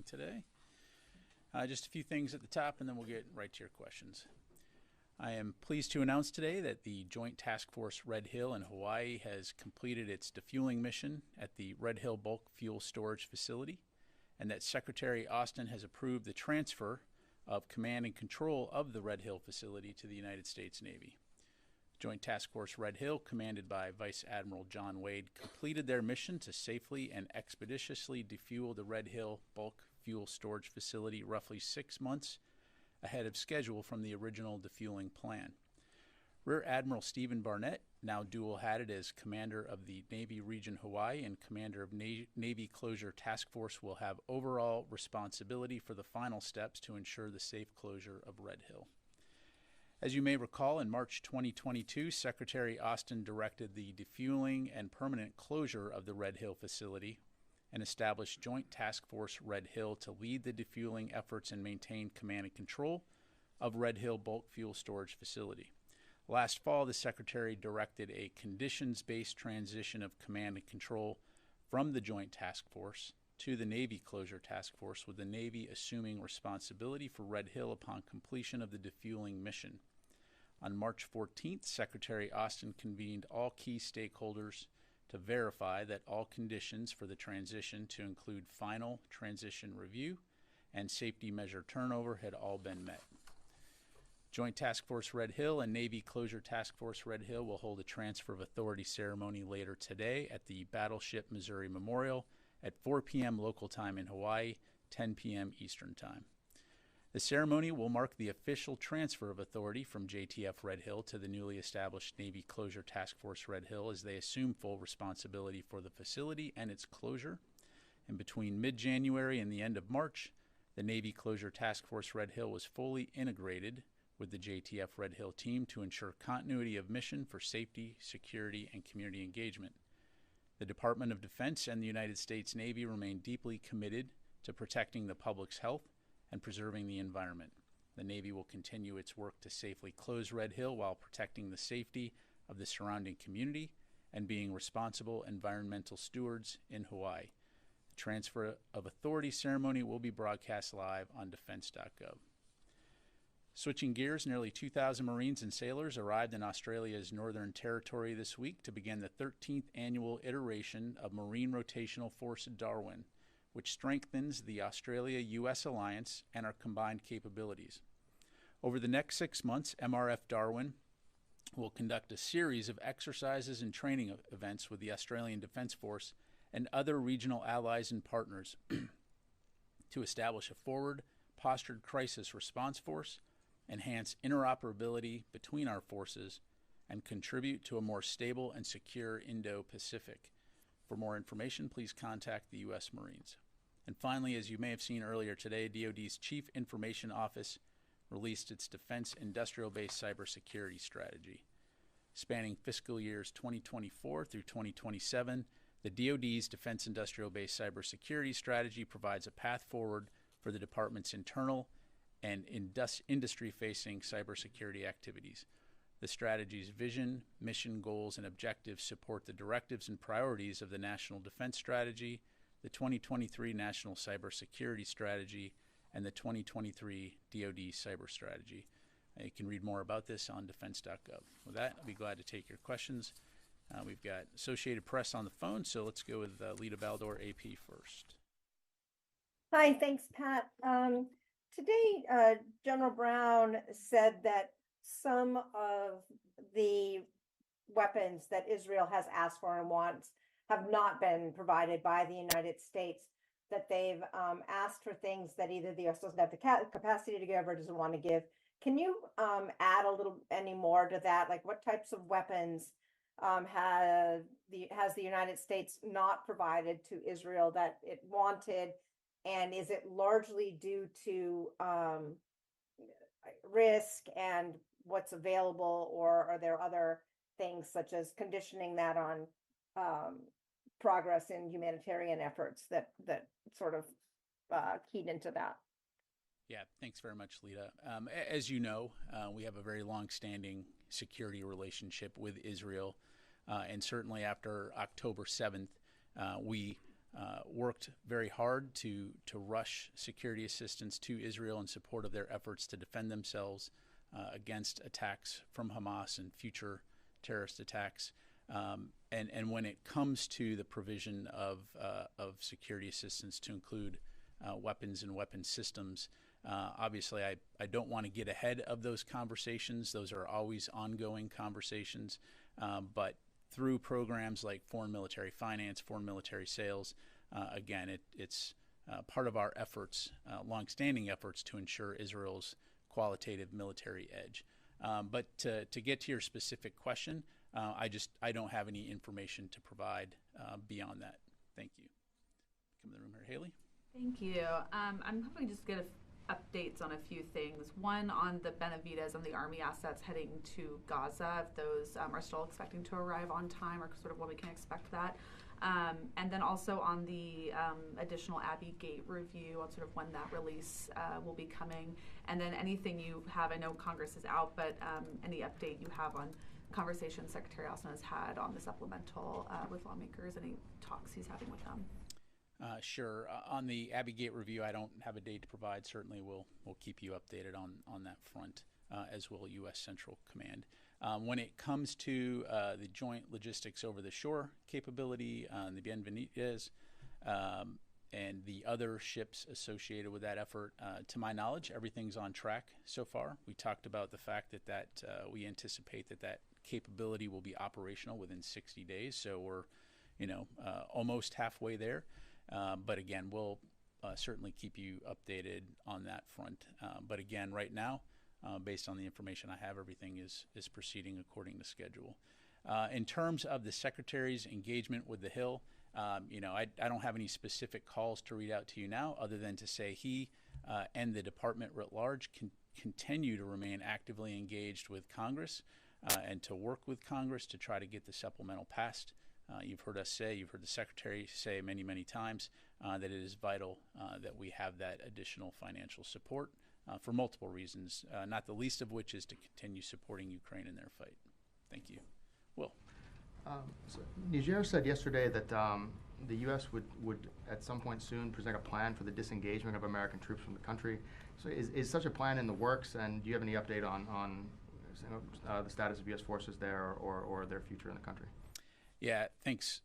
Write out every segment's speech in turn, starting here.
morning today. Just a few things at the top, and then we'll get right to your questions. I am pleased to announce today that the Joint Task Force Red Hill in Hawaii has completed its defueling mission at the Red Hill Bulk Fuel Storage Facility, and that Secretary Austin has approved the transfer of command and control of the Red Hill facility to the United States Navy. Joint Task Force Red Hill, commanded by Vice Admiral John Wade, completed their mission to safely and expeditiously defuel the Red Hill Bulk Fuel Storage Facility roughly 6 months ahead of schedule from the original defueling plan. Rear Admiral Stephen Barnett, now dual-hatted as Commander of the Navy Region Hawaii and Commander of Navy Closure Task Force, will have overall responsibility for the final steps to ensure the safe closure of Red Hill. As you may recall, in March 2022, Secretary Austin directed the defueling and permanent closure of the Red Hill facility and established Joint Task Force Red Hill to lead the defueling efforts and maintain command and control of Red Hill Bulk Fuel Storage Facility. Last fall, the Secretary directed a conditions-based transition of command and control from the Joint Task Force to the Navy Closure Task Force, with the Navy assuming responsibility for Red Hill upon completion of the defueling mission. On March 14th, Secretary Austin convened all key stakeholders to verify that all conditions for the transition, to include final transition review and safety measure turnover, had all been met. Joint Task Force Red Hill and Navy Closure Task Force Red Hill will hold a transfer of authority ceremony later today at the Battleship Missouri Memorial at 4 p.m. local time in Hawaii, 10 p.m. Eastern Time. The ceremony will mark the official transfer of authority from JTF Red Hill to the newly established Navy Closure Task Force Red Hill as they assume full responsibility for the facility and its closure. And between mid-January and the end of March, the Navy Closure Task Force Red Hill was fully integrated with the JTF Red Hill team to ensure continuity of mission for safety, security, and community engagement. The Department of Defense and the United States Navy remain deeply committed to protecting the public's health and preserving the environment. The Navy will continue its work to safely close Red Hill while protecting the safety of the surrounding community and being responsible environmental stewards in Hawaii. The transfer of authority ceremony will be broadcast live on defense.gov. Switching gears, nearly 2,000 Marines and sailors arrived in Australia's Northern Territory this week to begin the 13th annual iteration of Marine Rotational Force Darwin, which strengthens the Australia-U.S. alliance and our combined capabilities. Over the next 6 months, MRF Darwin will conduct a series of exercises and training events with the Australian Defence Force and other regional allies and partners to establish a forward-postured crisis response force, enhance interoperability between our forces, and contribute to a more stable and secure Indo-Pacific. For more information, please contact the U.S. Marines. And finally, as you may have seen earlier today, DoD's Chief Information Office released its Defense Industrial Base Cybersecurity Strategy. Spanning fiscal years 2024 through 2027, the DoD's Defense Industrial Base Cybersecurity Strategy provides a path forward for the department's internal and industry-facing cybersecurity activities. The strategy's vision, mission, goals, and objectives support the directives and priorities of the National Defense Strategy, the 2023 National Cybersecurity Strategy, and the 2023 DoD Cyber Strategy. You can read more about this on defense.gov. With that, I'll be glad to take your questions. We've got Associated Press on the phone, so let's go with Lita Baldor, AP, first. Hi, thanks, Pat. Today, General Brown said that some of the weapons that Israel has asked for and wants have not been provided by the United States, that they've asked for things that either the US doesn't have the capacity to give or doesn't want to give. Can you add a little any more to that? Like, what types of weapons has the United States not provided to Israel that it wanted? And is it largely due to risk and what's available, or are there other things such as conditioning that on progress in humanitarian efforts that sort of keyed into that? Yeah, thanks very much, Lita. As you know, we have a very long-standing security relationship with Israel, and certainly after October 7th, we worked very hard to rush security assistance to Israel in support of their efforts to defend themselves against attacks from Hamas and future terrorist attacks. And when it comes to the provision of security assistance to include weapons and weapon systems, obviously I don't want to get ahead of those conversations. Those are always ongoing conversations. But through programs like foreign military finance, foreign military sales, again, it's part of our efforts, longstanding efforts to ensure Israel's qualitative military edge. But to get to your specific question, I don't have any information to provide beyond that. Thank you. Come to the room here, Haley. Thank you. I'm hoping to just get updates on a few things. One on the Benitas and the Army assets heading to Gaza, if those are still expecting to arrive on time, or sort of when we can expect that. And then also on the additional Abbey Gate review, on sort of when that release will be coming. And then anything you have, I know Congress is out, but any update you have on conversations Secretary Austin has had on the supplemental with lawmakers, any talks he's having with them? Sure. On the Abbey Gate review, I don't have a date to provide. Certainly, we'll keep you updated on that front, as will U.S. Central Command. When it comes to the joint logistics over the shore capability, the Benitas, and the other ships associated with that effort, to my knowledge, everything's on track so far. We talked about the fact that we anticipate that capability will be operational within 60 days. So we're, almost halfway there. But again, we'll certainly keep you updated on that front. But again, right now, based on the information I have, everything is proceeding according to schedule. In terms of the Secretary's engagement with the Hill, I don't have any specific calls to read out to you now, other than to say he and the department writ large continue to remain actively engaged with Congress and to work with Congress to try to get the supplemental passed. You've heard the Secretary say many, many times that it is vital that we have that additional financial support for multiple reasons, not the least of which is to continue supporting Ukraine in their fight. Thank you. Will. So Niger said yesterday that the U.S. would at some point soon present a plan for the disengagement of American troops from the country. So is such a plan in the works, and do you have any update on the status of U.S. forces there or their future in the country? Yeah, thanks,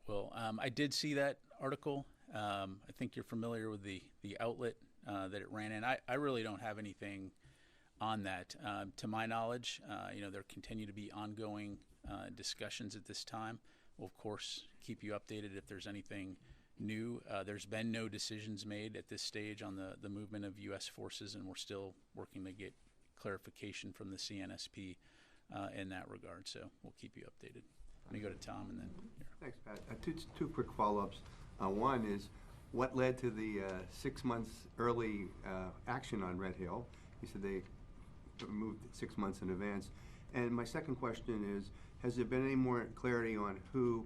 Will. I did see that article. I think you're familiar with the outlet that it ran in. I really don't have anything on that. To my knowledge, there continue to be ongoing discussions at this time. We'll, of course, keep you updated if there's anything new. There's been no decisions made at this stage on the movement of U.S. forces, and we're still working to get clarification from the CNSP in that regard. So we'll keep you updated. Let me go to Tom and then here. Thanks, Pat. Two quick follow-ups. One is, what led to the 6 months early action on Red Hill? You said they moved 6 months in advance. And my second question is, has there been any more clarity on who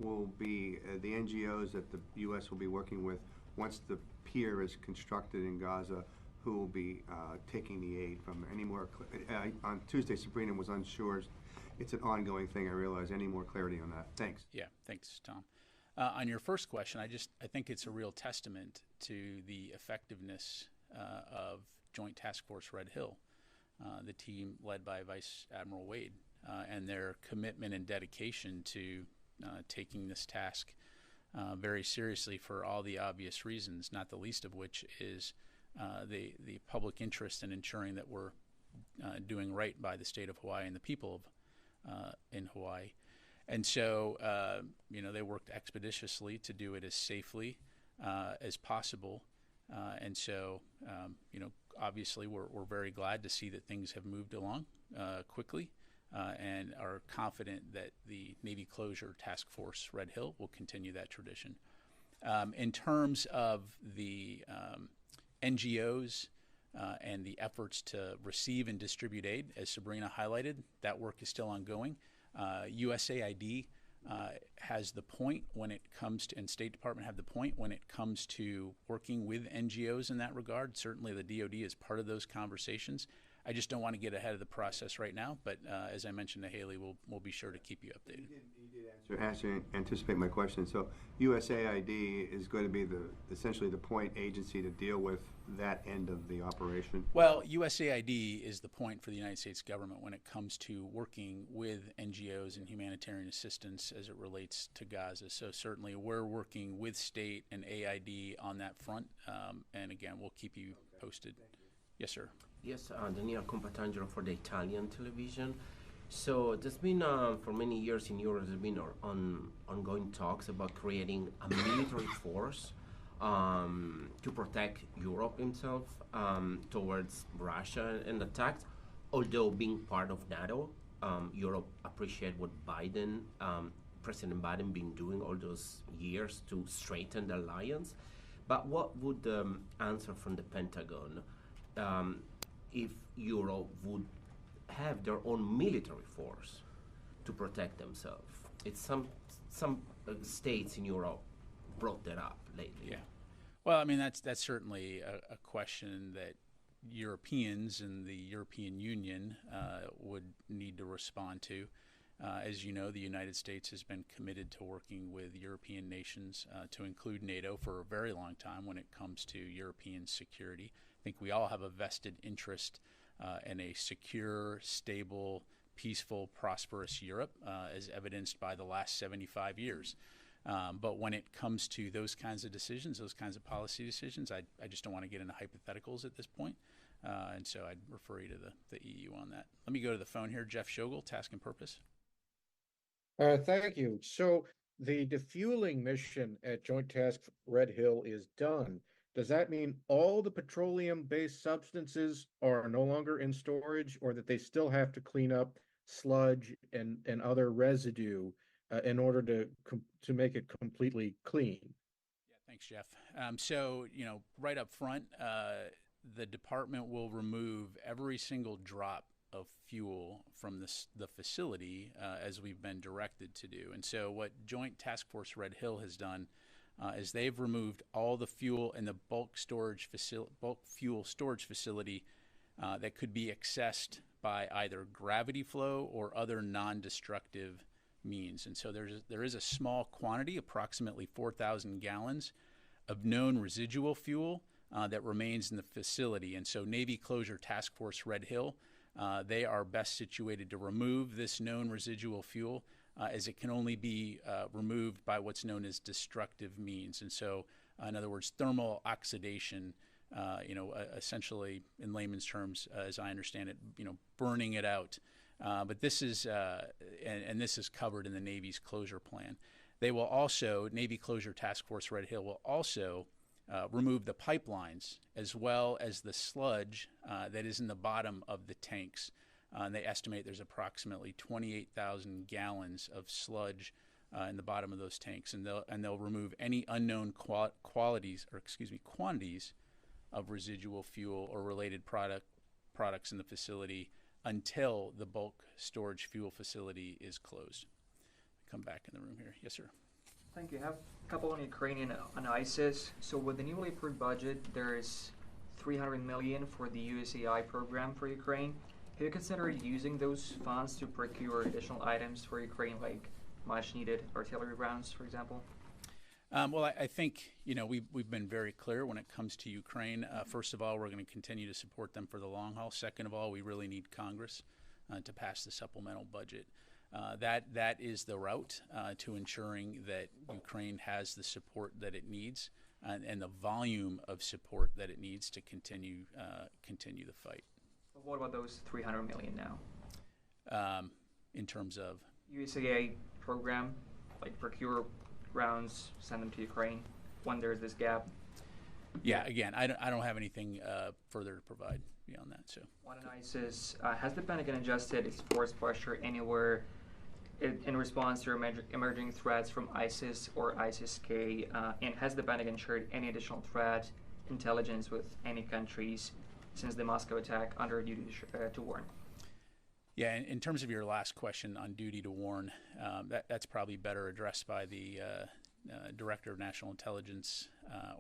will be the NGOs that the U.S. will be working with once the pier is constructed in Gaza? Who will be taking the aid from any more? On Tuesday, Sabrina was unsure. It's an ongoing thing, I realize. Any more clarity on that? Thanks. Yeah, thanks, Tom. On your first question, I think it's a real testament to the effectiveness of Joint Task Force Red Hill, the team led by Vice Admiral Wade, and their commitment and dedication to taking this task very seriously for all the obvious reasons, not the least of which is the public interest in ensuring that we're doing right by the state of Hawaii and the people in Hawaii. And so, they worked expeditiously to do it as safely as possible. And so, obviously we're very glad to see that things have moved along quickly and are confident that the Navy Closure Task Force Red Hill will continue that tradition. In terms of the NGOs and the efforts to receive and distribute aid, as Sabrina highlighted, that work is still ongoing. USAID has the point when it comes to, and State Department have the point when it comes to working with NGOs in that regard. Certainly the DoD is part of those conversations. I just don't want to get ahead of the process right now. But as I mentioned to Haley, we'll be sure to keep you updated. You did anticipate my question. So USAID is going to be essentially the point agency to deal with that end of the operation? Well, USAID is the point for the United States government when it comes to working with NGOs and humanitarian assistance as it relates to Gaza. So certainly we're working with state and AID on that front. And again, we'll keep you posted. Yes, sir. Yes, Daniel Compatangelo for the Italian television. So there's been, for many years in Europe, there's been ongoing talks about creating a military force to protect Europe himself towards Russia and attacks. Although being part of NATO, Europe appreciate what President Biden been doing all those years to strengthen the alliance. But what would the answer from the Pentagon if Europe would have their own military force to protect themselves? It's some states in Europe brought that up lately. Yeah. Well, I mean, that's certainly a question that Europeans and the European Union would need to respond to. As you know, the United States has been committed to working with European nations to include NATO for a very long time when it comes to European security. I think we all have a vested interest in a secure, stable, peaceful, prosperous Europe, as evidenced by the last 75 years. But when it comes to those kinds of decisions, those kinds of policy decisions, I just don't want to get into hypotheticals at this point. And so I'd refer you to the EU on that. Let me go to the phone here. Jeff Shogel, Task and Purpose. Thank you. So the defueling mission at Joint Task Red Hill is done. Does that mean all the petroleum-based substances are no longer in storage, or that they still have to clean up sludge and other residue in order to make it completely clean? Yeah, thanks, Jeff. So, right up front, the department will remove every single drop of fuel from the facility as we've been directed to do. And so what Joint Task Force Red Hill has done is they've removed all the fuel in the bulk fuel storage facility that could be accessed by either gravity flow or other non-destructive means. And so there is a small quantity, approximately 4,000 gallons, of known residual fuel that remains in the facility. And so Navy Closure Task Force Red Hill, they are best situated to remove this known residual fuel as it can only be removed by what's known as destructive means. And so, in other words, thermal oxidation, essentially in layman's terms, as I understand it, burning it out. But this is, and this is covered in the Navy's closure plan. They will also, Navy Closure Task Force Red Hill will also remove the pipelines as well as the sludge that is in the bottom of the tanks. And they estimate there's approximately 28,000 gallons of sludge in the bottom of those tanks, and they'll remove any unknown quantities of residual fuel or related products in the facility until the bulk storage fuel facility is closed. Come back in the room here. Yes, sir. Thank you. I have a couple on Ukraine and ISIS. So with the newly approved budget, there is $300 million for the USAI program for Ukraine. Have you considered using those funds to procure additional items for Ukraine, like much-needed artillery rounds, for example? Well, I think we've been very clear when it comes to Ukraine. First of all, we're going to continue to support them for the long haul. Second of all, we really need Congress to pass the supplemental budget. That is the route to ensuring that Ukraine has the support that it needs and the volume of support that it needs to continue the fight. But what about those $300 million now? In terms of USAA program, like procure rounds, send them to Ukraine when there's this gap. Yeah, again, I don't have anything further to provide beyond that. So One on ISIS, has the Pentagon adjusted its force posture anywhere in response to emerging threats from ISIS or ISIS-K? And has the Pentagon shared any additional threat intelligence with any countries since the Moscow attack under duty to warn? Yeah, in terms of your last question on duty to warn, that's probably better addressed by the Director of National Intelligence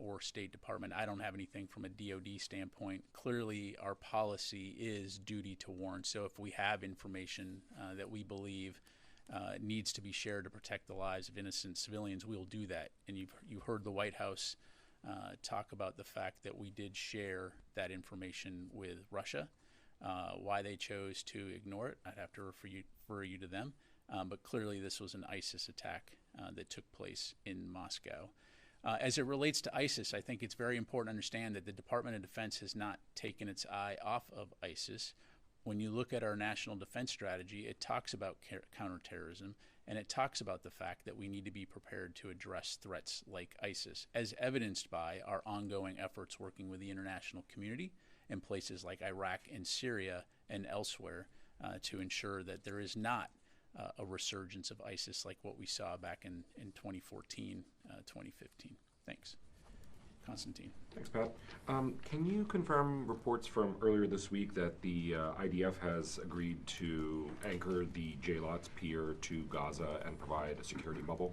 or State Department. I don't have anything from a DoD standpoint. Clearly, our policy is duty to warn. So if we have information that we believe needs to be shared to protect the lives of innocent civilians, we'll do that. And you heard the White House talk about the fact that we did share that information with Russia. Why they chose to ignore it, I'd have to refer you to them. But clearly this was an ISIS attack that took place in Moscow. As it relates to ISIS, I think it's very important to understand that the Department of Defense has not taken its eye off of ISIS. When you look at our national defense strategy, it talks about counterterrorism, and it talks about the fact that we need to be prepared to address threats like ISIS, as evidenced by our ongoing efforts working with the international community in places like Iraq and Syria and elsewhere to ensure that there is not a resurgence of ISIS like what we saw back in 2014, 2015. Thanks. Constantine. Thanks, Pat. Can you confirm reports from earlier this week that the IDF has agreed to anchor the JLOTS pier to Gaza and provide a security bubble?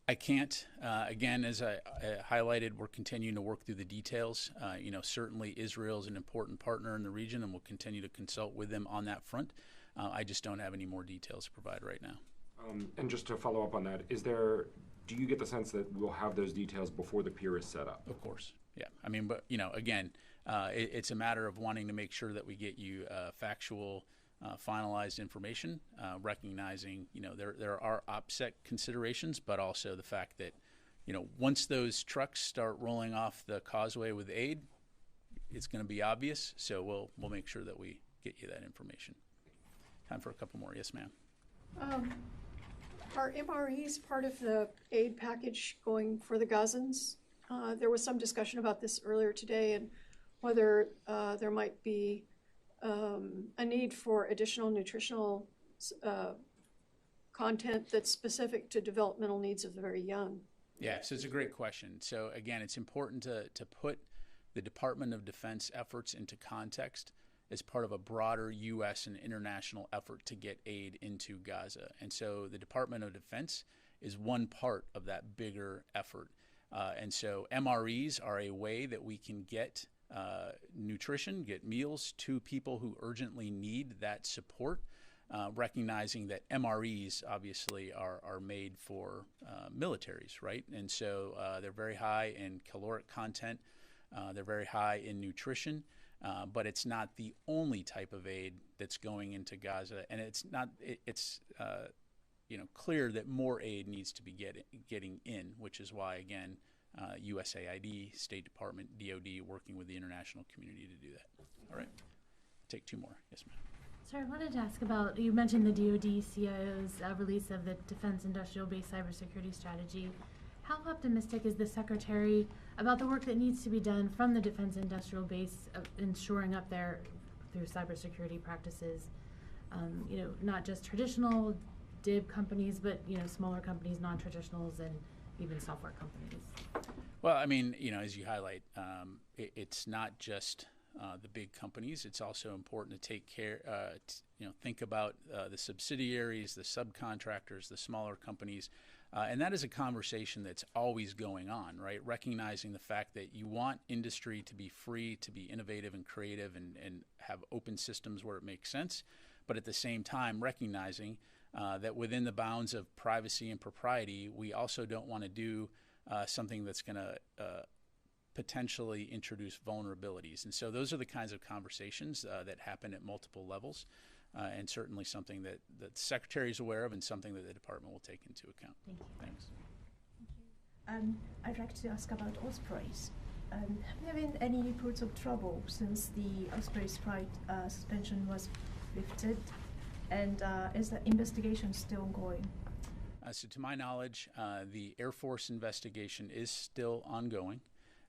I can't. Again, as I highlighted, we're continuing to work through the details. Certainly Israel is an important partner in the region, and we'll continue to consult with them on that front. I just don't have any more details to provide right now. And just to follow up on that, do you get the sense that we'll have those details before the pier is set up? Of course, yeah. I mean, but again, it's a matter of wanting to make sure that we get you factual, finalized information, recognizing there are OPSEC considerations, but also the fact that once those trucks start rolling off the causeway with aid, it's going to be obvious. So we'll make sure that we get you that information. Time for a couple more. Yes, ma'am. Are MREs part of the aid package going for the Gazans? There was some discussion about this earlier today, and whether there might be a need for additional nutritional content that's specific to developmental needs of the very young. Yeah, so it's a great question. So again, it's important to put the Department of Defense efforts into context as part of a broader U.S. and international effort to get aid into Gaza. And so the Department of Defense is one part of that bigger effort. And so MREs are a way that we can get nutrition, get meals to people who urgently need that support, recognizing that MREs obviously are made for militaries, right? And so they're very high in caloric content, they're very high in nutrition, but it's not the only type of aid that's going into Gaza, and it's clear that more aid needs to be getting in, which is why, again, USAID, State Department, DoD, working with the international community to do that. All right, take two more. Yes, ma'am. Sir, I wanted to ask about, you mentioned the DoD CIO's release of the Defense Industrial Base Cybersecurity Strategy. How optimistic is the Secretary about the work that needs to be done from the Defense Industrial Base in shoring up there through cybersecurity practices? Not just traditional DIB companies, but smaller companies, non-traditionals, and even software companies. Well, I mean, as you highlight, it's not just the big companies. It's also important to take care, think about the subsidiaries, the subcontractors, the smaller companies. And that is a conversation that's always going on, right? Recognizing the fact that you want industry to be free, to be innovative and creative and have open systems where it makes sense. But at the same time, recognizing that within the bounds of privacy and propriety, we also don't want to do something that's going to potentially introduce vulnerabilities. And so those are the kinds of conversations that happen at multiple levels. And certainly something that the Secretary is aware of and something that the Department will take into account. Thank you. Thanks. I'd like to ask about Ospreys. Have there been any reports of trouble since the Osprey's flight suspension was lifted? And is the investigation still ongoing? So to my knowledge, the Air Force investigation is still ongoing.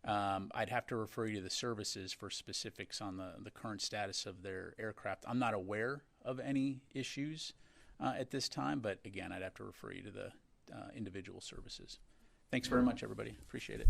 I'd have to refer you to the services for specifics on the current status of their aircraft. I'm not aware of any issues at this time, but again, I'd have to refer you to the individual services. Thanks very much, everybody. Appreciate it.